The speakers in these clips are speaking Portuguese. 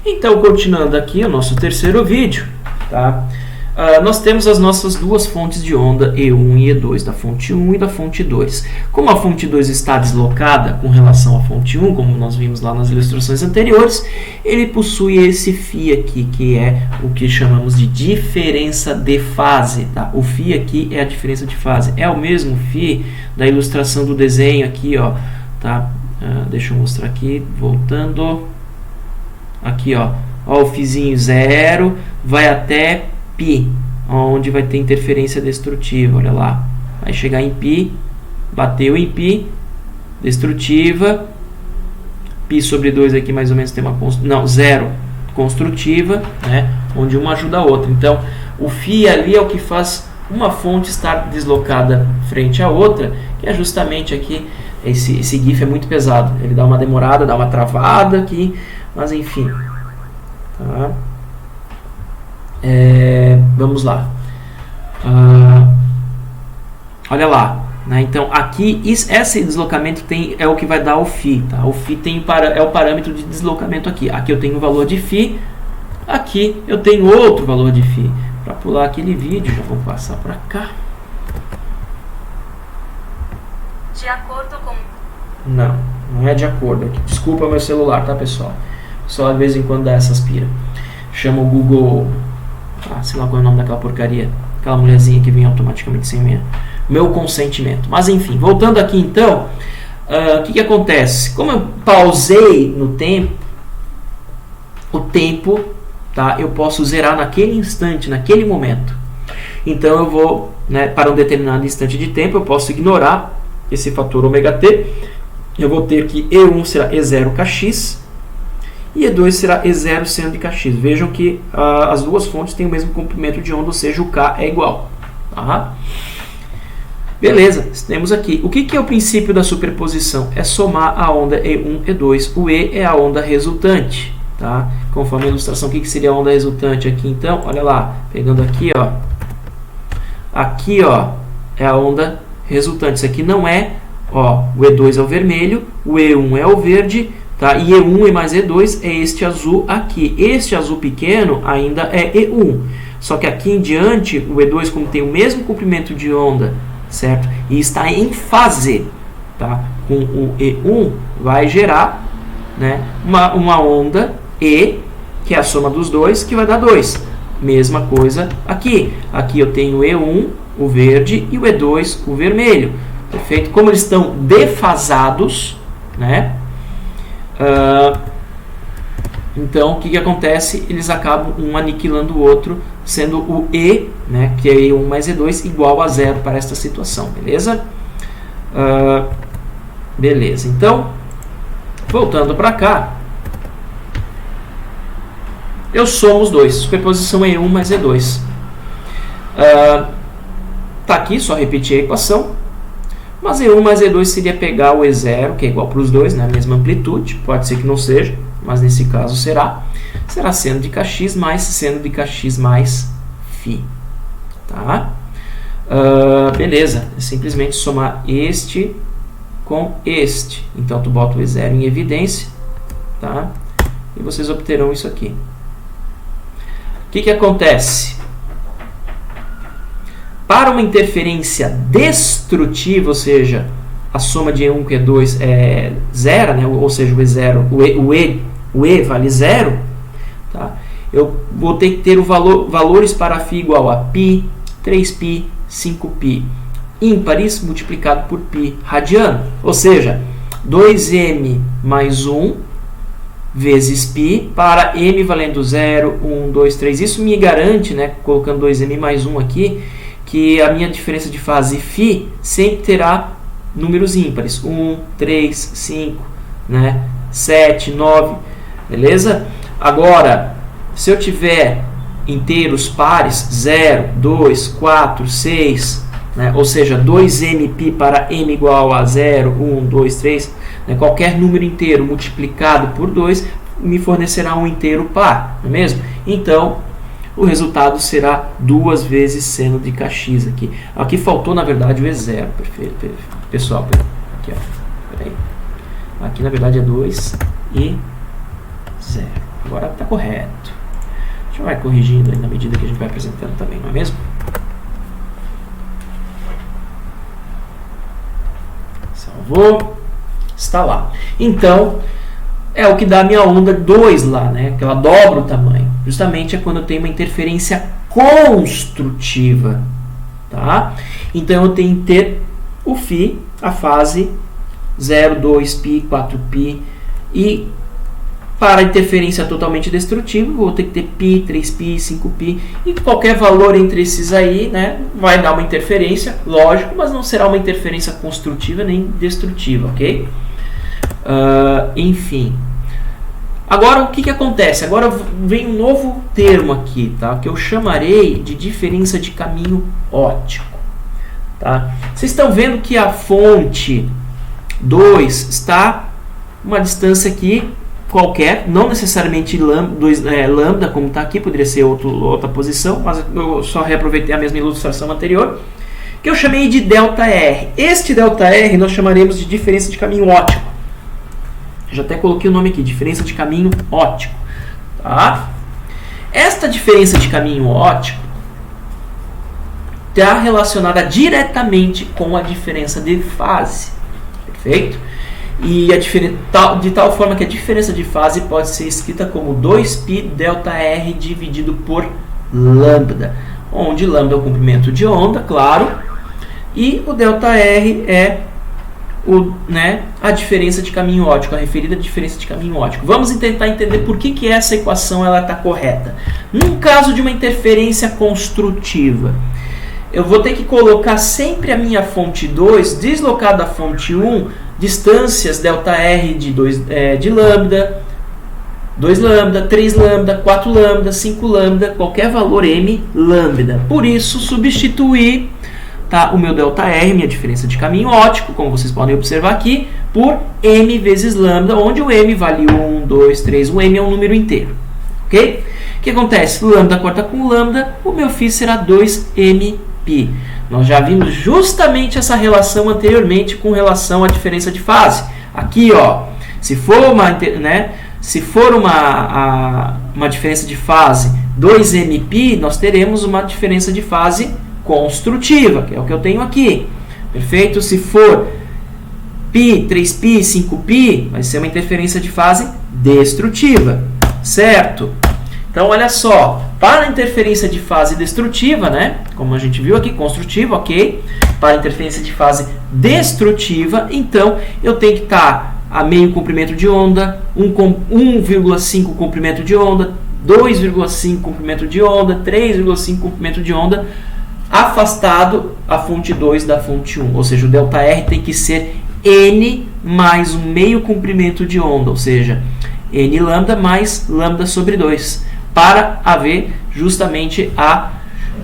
Então, continuando aqui o nosso terceiro vídeo, tá? Nós temos as nossas duas fontes de onda, E1 e E2, da fonte 1 e da fonte 2. Como a fonte 2 está deslocada com relação à fonte 1, como nós vimos lá nas ilustrações anteriores, ele possui esse φ aqui, que é o que chamamos de diferença de fase. Tá? O φ aqui é a diferença de fase. É o mesmo φ da ilustração do desenho aqui, ó, tá? Deixa eu mostrar aqui, voltando. Aqui, ó, o φzinho 0 vai até π, onde vai ter interferência destrutiva, olha lá. Vai chegar em π, bateu em π, destrutiva, π sobre 2 aqui mais ou menos tem uma... Não, 0 construtiva, né? Onde uma ajuda a outra. Então, o φ ali é o que faz uma fonte estar deslocada frente à outra, que é justamente aqui, esse GIF é muito pesado. Ele dá uma demorada, dá uma travada aqui, mas enfim. Tá? Vamos lá. Olha lá, né? Então aqui esse deslocamento é o que vai dar o φ, tá? O φ é o parâmetro de deslocamento aqui. Aqui eu tenho o valor de φ, aqui eu tenho outro valor de φ. Para pular aquele vídeo, já vou passar para cá. De acordo com... Não é de acordo aqui. Desculpa meu celular, tá, pessoal? Só de vez em quando dá essas pira. Chama o Google... sei lá qual é o nome daquela porcaria. Aquela mulherzinha que vem automaticamente sem meu consentimento. Mas enfim, voltando aqui então. O que acontece? Como eu pausei no tempo, o tempo, tá, eu posso zerar naquele instante, naquele momento. Então eu vou, né, para um determinado instante de tempo, eu posso ignorar esse fator ômega-t. Eu vou ter que E1 será E0kx. E E2 será E0 seno de kx. Vejam que as duas fontes têm o mesmo comprimento de onda, ou seja, o K é igual. Tá? Beleza, temos aqui. O que é o princípio da superposição? É somar a onda E1 e E2. O E é a onda resultante. Tá? Conforme a ilustração, o que seria a onda resultante aqui? Então, olha lá, pegando aqui, ó. Aqui, ó, é a onda resultante. Isso aqui não é, ó, o E2 é o vermelho, o E1 é o verde. Tá? E E1 e mais E2 é este azul aqui. Este azul pequeno ainda é E1. Só que aqui em diante, o E2, como tem o mesmo comprimento de onda, certo? E está em fase, tá? Com o E1, vai gerar, né, uma onda E, que é a soma dos dois, que vai dar 2. Mesma coisa aqui. Aqui eu tenho o E1, o verde, e o E2, o vermelho. Perfeito? Como eles estão defasados, né? Então, o que acontece? Eles acabam um aniquilando o outro, sendo o E, né, que é E1 mais E2, igual a 0 para esta situação, beleza? Beleza, então, voltando para cá, eu somo os dois, superposição E1 mais E2. Tá aqui, só repetir a equação. Mas E1 mais E2 seria pegar o E0, que é igual para os dois, né? A mesma amplitude, pode ser que não seja, mas nesse caso será. Será seno de kx mais seno de kx mais φ. Tá? Beleza, é simplesmente somar este com este. Então, tu bota o E0 em evidência, tá? E vocês obterão isso aqui. O que acontece? Para uma interferência destrutiva, ou seja, a soma de E1 com E2 é 0, né? Ou seja, o E0, o E vale 0, tá? Eu vou ter que ter valores para φ igual a π, 3π, 5π ímpares multiplicado por π radiano. Ou seja, 2m mais 1 vezes π para m valendo 0, 1, 2, 3. Isso me garante, né, colocando 2m mais 1 aqui, que a minha diferença de fase φ sempre terá números ímpares. 1, 3, 5, né? 7, 9. Beleza? Agora, se eu tiver inteiros pares, 0, 2, 4, 6, né? Ou seja, 2mπ para m igual a 0, 1, 2, 3, né? Qualquer número inteiro multiplicado por 2 me fornecerá um inteiro par, não é mesmo? Então, o resultado será 2 vezes seno de kx aqui. Aqui faltou, na verdade, o E0. Perfeito, pessoal. Aqui, ó. Peraí. Aqui, na verdade, é 2 e 0. agora está correto. A gente vai corrigindo aí na medida que a gente vai apresentando também, não é mesmo? Salvou. Está lá. Então, é o que dá a minha onda 2 lá, né? Que ela dobra o tamanho. Justamente é quando eu tenho uma interferência construtiva. Tá? Então, eu tenho que ter o φ, a fase 0, 2π, 4π. E para interferência totalmente destrutiva, vou ter que ter π, 3π, 5π. E qualquer valor entre esses aí, né, vai dar uma interferência, lógico, mas não será uma interferência construtiva nem destrutiva, ok? Enfim. Agora, o que acontece? Agora vem um novo termo aqui, tá? Que eu chamarei de diferença de caminho óptico. Tá? Vocês estão vendo que a fonte 2 está uma distância aqui qualquer, não necessariamente lambda como está aqui, poderia ser outra posição, mas eu só reaproveitei a mesma ilustração anterior, que eu chamei de ΔR. Este ΔR nós chamaremos de diferença de caminho óptico. Já até coloquei o nome aqui, diferença de caminho óptico. Tá? Esta diferença de caminho óptico está relacionada diretamente com a diferença de fase. Perfeito? E de tal forma que a diferença de fase pode ser escrita como 2π ΔR dividido por lambda, onde lambda é o comprimento de onda, claro, e o ΔR é a diferença de caminho óptico, a referida diferença de caminho óptico. Vamos tentar entender por que essa equação está correta. Num caso de uma interferência construtiva, eu vou ter que colocar sempre a minha fonte 2 deslocada da fonte 1, distâncias ΔR de lambda, 2 lambda, 3 lambda, 4 lambda, 5 lambda, qualquer valor m lambda. Por isso, substituir o meu ΔR, minha diferença de caminho óptico, como vocês podem observar aqui, por m vezes lambda, onde o m vale 1, 2, 3, o m é um número inteiro. Ok? O que acontece? Lambda corta com lambda, o meu φ será 2mπ. Nós já vimos justamente essa relação anteriormente com relação à diferença de fase. Aqui, ó, se for uma diferença de fase 2mπ, nós teremos uma diferença de fase construtiva, que é o que eu tenho aqui. Perfeito? Se for π, 3π, 5π, vai ser uma interferência de fase destrutiva. Certo? Então, olha só, para a interferência de fase destrutiva, né, como a gente viu aqui, construtiva, ok? Para a interferência de fase destrutiva, então, eu tenho que estar a meio comprimento de onda, 1,5 comprimento de onda, 2,5 comprimento de onda, 3,5 comprimento de onda, afastado a fonte 2 da fonte 1. Ou seja, o ΔR tem que ser n mais um meio comprimento de onda, ou seja, n lambda mais lambda sobre 2. Para haver justamente a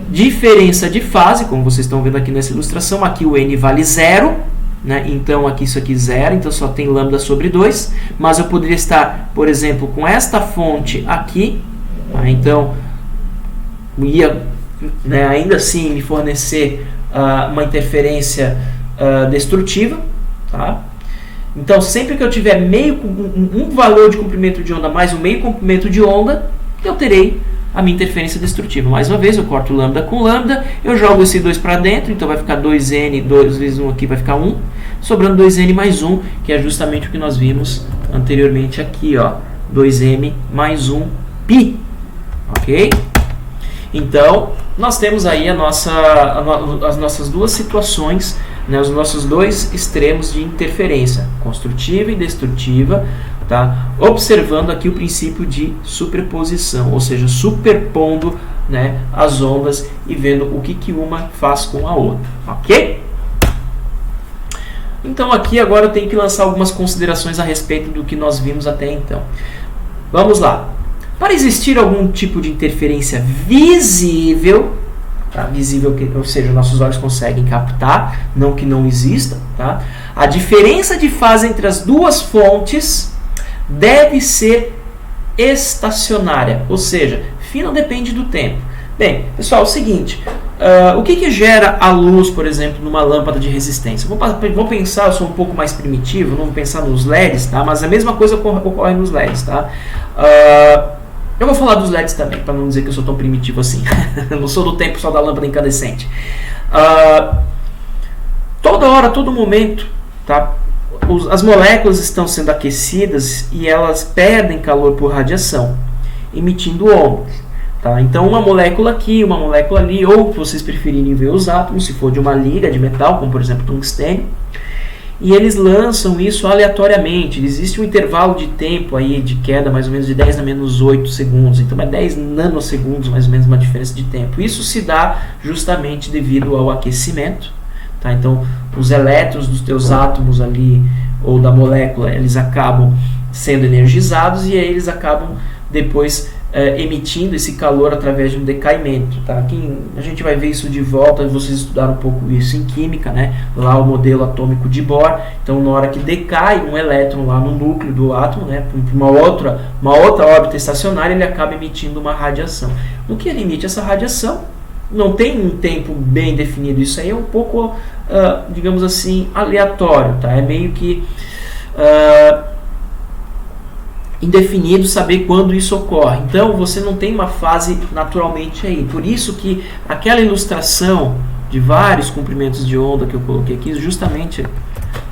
diferença de fase, como vocês estão vendo aqui nessa ilustração. Aqui o n vale 0, né? Então aqui isso aqui 0, então só tem lambda sobre 2, mas eu poderia estar, por exemplo, com esta fonte aqui, então ia, né, ainda assim me fornecer uma interferência destrutiva, tá? Então sempre que eu tiver um valor de comprimento de onda mais um meio comprimento de onda, eu terei a minha interferência destrutiva. Mais uma vez, eu corto lambda com lambda, eu jogo esse 2 para dentro, então vai ficar 2n, 2 vezes 1 aqui vai ficar 1, sobrando 2n mais 1, que é justamente o que nós vimos anteriormente aqui, ó, 2m mais 1 π, ok? Então, nós temos aí as nossas duas situações, né, os nossos dois extremos de interferência, construtiva e destrutiva, tá? Observando aqui o princípio de superposição, ou seja, superpondo, né, as ondas e vendo o que uma faz com a outra, ok? Então aqui agora eu tenho que lançar algumas considerações a respeito do que nós vimos até então. Vamos lá. Para existir algum tipo de interferência visível, tá? Visível, ou seja, nossos olhos conseguem captar, não que não exista, tá? A diferença de fase entre as duas fontes deve ser estacionária, ou seja, φ não depende do tempo. Bem, pessoal, é o seguinte, o que gera a luz, por exemplo, numa lâmpada de resistência? Vou pensar, eu sou um pouco mais primitivo, não vou pensar nos LEDs, tá? Mas a mesma coisa ocorre nos LEDs, tá? Eu vou falar dos LEDs também, para não dizer que eu sou tão primitivo assim. Eu não sou do tempo só da lâmpada incandescente. Toda hora, todo momento, tá? As moléculas estão sendo aquecidas e elas perdem calor por radiação, emitindo ondas. Tá? Então, uma molécula aqui, uma molécula ali, ou se vocês preferirem ver os átomos, se for de uma liga de metal, como por exemplo tungstênio, e eles lançam isso aleatoriamente. Existe um intervalo de tempo aí de queda mais ou menos de 10 a menos 8 segundos, então é 10 nanosegundos mais ou menos uma diferença de tempo. Isso se dá justamente devido ao aquecimento. Tá? Então, os elétrons dos teus átomos ali, ou da molécula, eles acabam sendo energizados e aí eles acabam depois emitindo esse calor através de um decaimento. Tá? A gente vai ver isso de volta, vocês estudaram um pouco isso em química, né? Lá o modelo atômico de Bohr. Então, na hora que decai um elétron lá no núcleo do átomo, né, para uma outra órbita estacionária, ele acaba emitindo uma radiação. No que ele emite essa radiação, não tem um tempo bem definido. Isso aí é um pouco, digamos assim, aleatório. Tá? É meio que indefinido saber quando isso ocorre. Então, você não tem uma fase naturalmente aí. Por isso que aquela ilustração de vários comprimentos de onda que eu coloquei aqui, justamente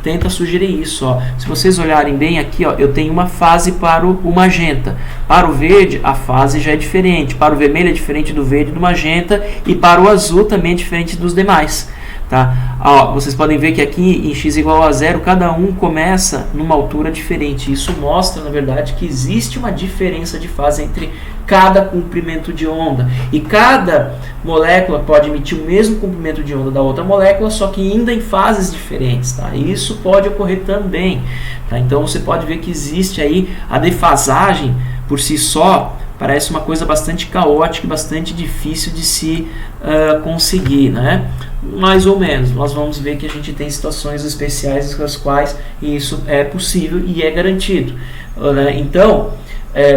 tenta sugerir isso. Ó. Se vocês olharem bem aqui, ó, eu tenho uma fase para o magenta. Para o verde, a fase já é diferente. Para o vermelho é diferente do verde e do magenta. E para o azul também é diferente dos demais. Tá? Ó, vocês podem ver que aqui em x igual a 0, cada um começa numa altura diferente. Isso mostra, na verdade, que existe uma diferença de fase entre cada comprimento de onda. E cada molécula pode emitir o mesmo comprimento de onda da outra molécula, só que ainda em fases diferentes. Tá? E isso pode ocorrer também. Tá? Então você pode ver que existe aí a defasagem por si só. Parece uma coisa bastante caótica e bastante difícil de se conseguir, né? Mais ou menos. Nós vamos ver que a gente tem situações especiais com as quais isso é possível e é garantido. Né? Então,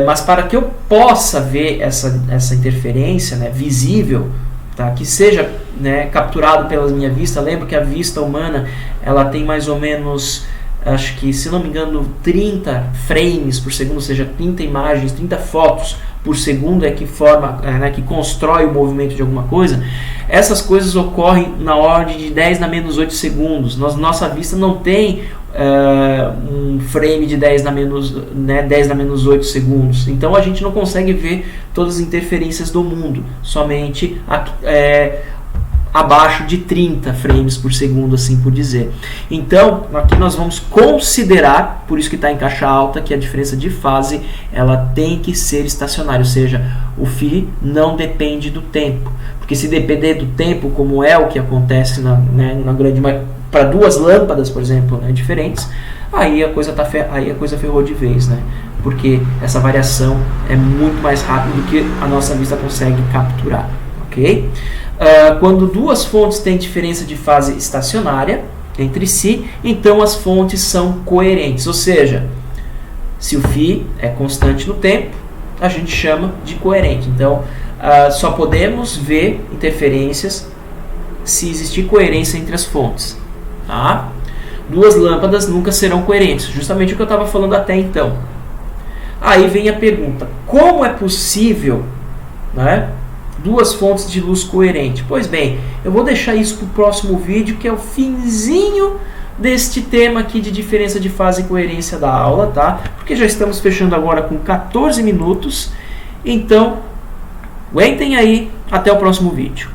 mas para que eu possa ver essa interferência, né, visível, tá, que seja, né, capturado pela minha vista, lembra que a vista humana ela tem mais ou menos, acho que, se não me engano, 30 frames por segundo, ou seja, 30 imagens, 30 fotos por segundo que forma, né, que constrói o movimento de alguma coisa. Essas coisas ocorrem na ordem de 10 na menos 8 segundos. Nossa vista não tem um frame de 10 na menos 8 segundos. Então a gente não consegue ver todas as interferências do mundo, somente abaixo de 30 frames por segundo, assim por dizer. Então, aqui nós vamos considerar, por isso que está em caixa alta, que a diferença de fase ela tem que ser estacionária, ou seja, o φ não depende do tempo. Porque se depender do tempo, como é o que acontece na grande para duas lâmpadas, por exemplo, né, diferentes, aí a coisa ferrou de vez, né? Porque essa variação é muito mais rápida do que a nossa vista consegue capturar, ok? Quando duas fontes têm diferença de fase estacionária entre si, então as fontes são coerentes. Ou seja, se o φ é constante no tempo, a gente chama de coerente. Então, só podemos ver interferências se existir coerência entre as fontes. Tá? Duas lâmpadas nunca serão coerentes, justamente o que eu estava falando até então. Aí vem a pergunta, como é possível, né, duas fontes de luz coerentes? Pois bem, eu vou deixar isso para o próximo vídeo, que é o finzinho deste tema aqui de diferença de fase e coerência da aula, tá? Porque já estamos fechando agora com 14 minutos, então aguentem aí, até o próximo vídeo.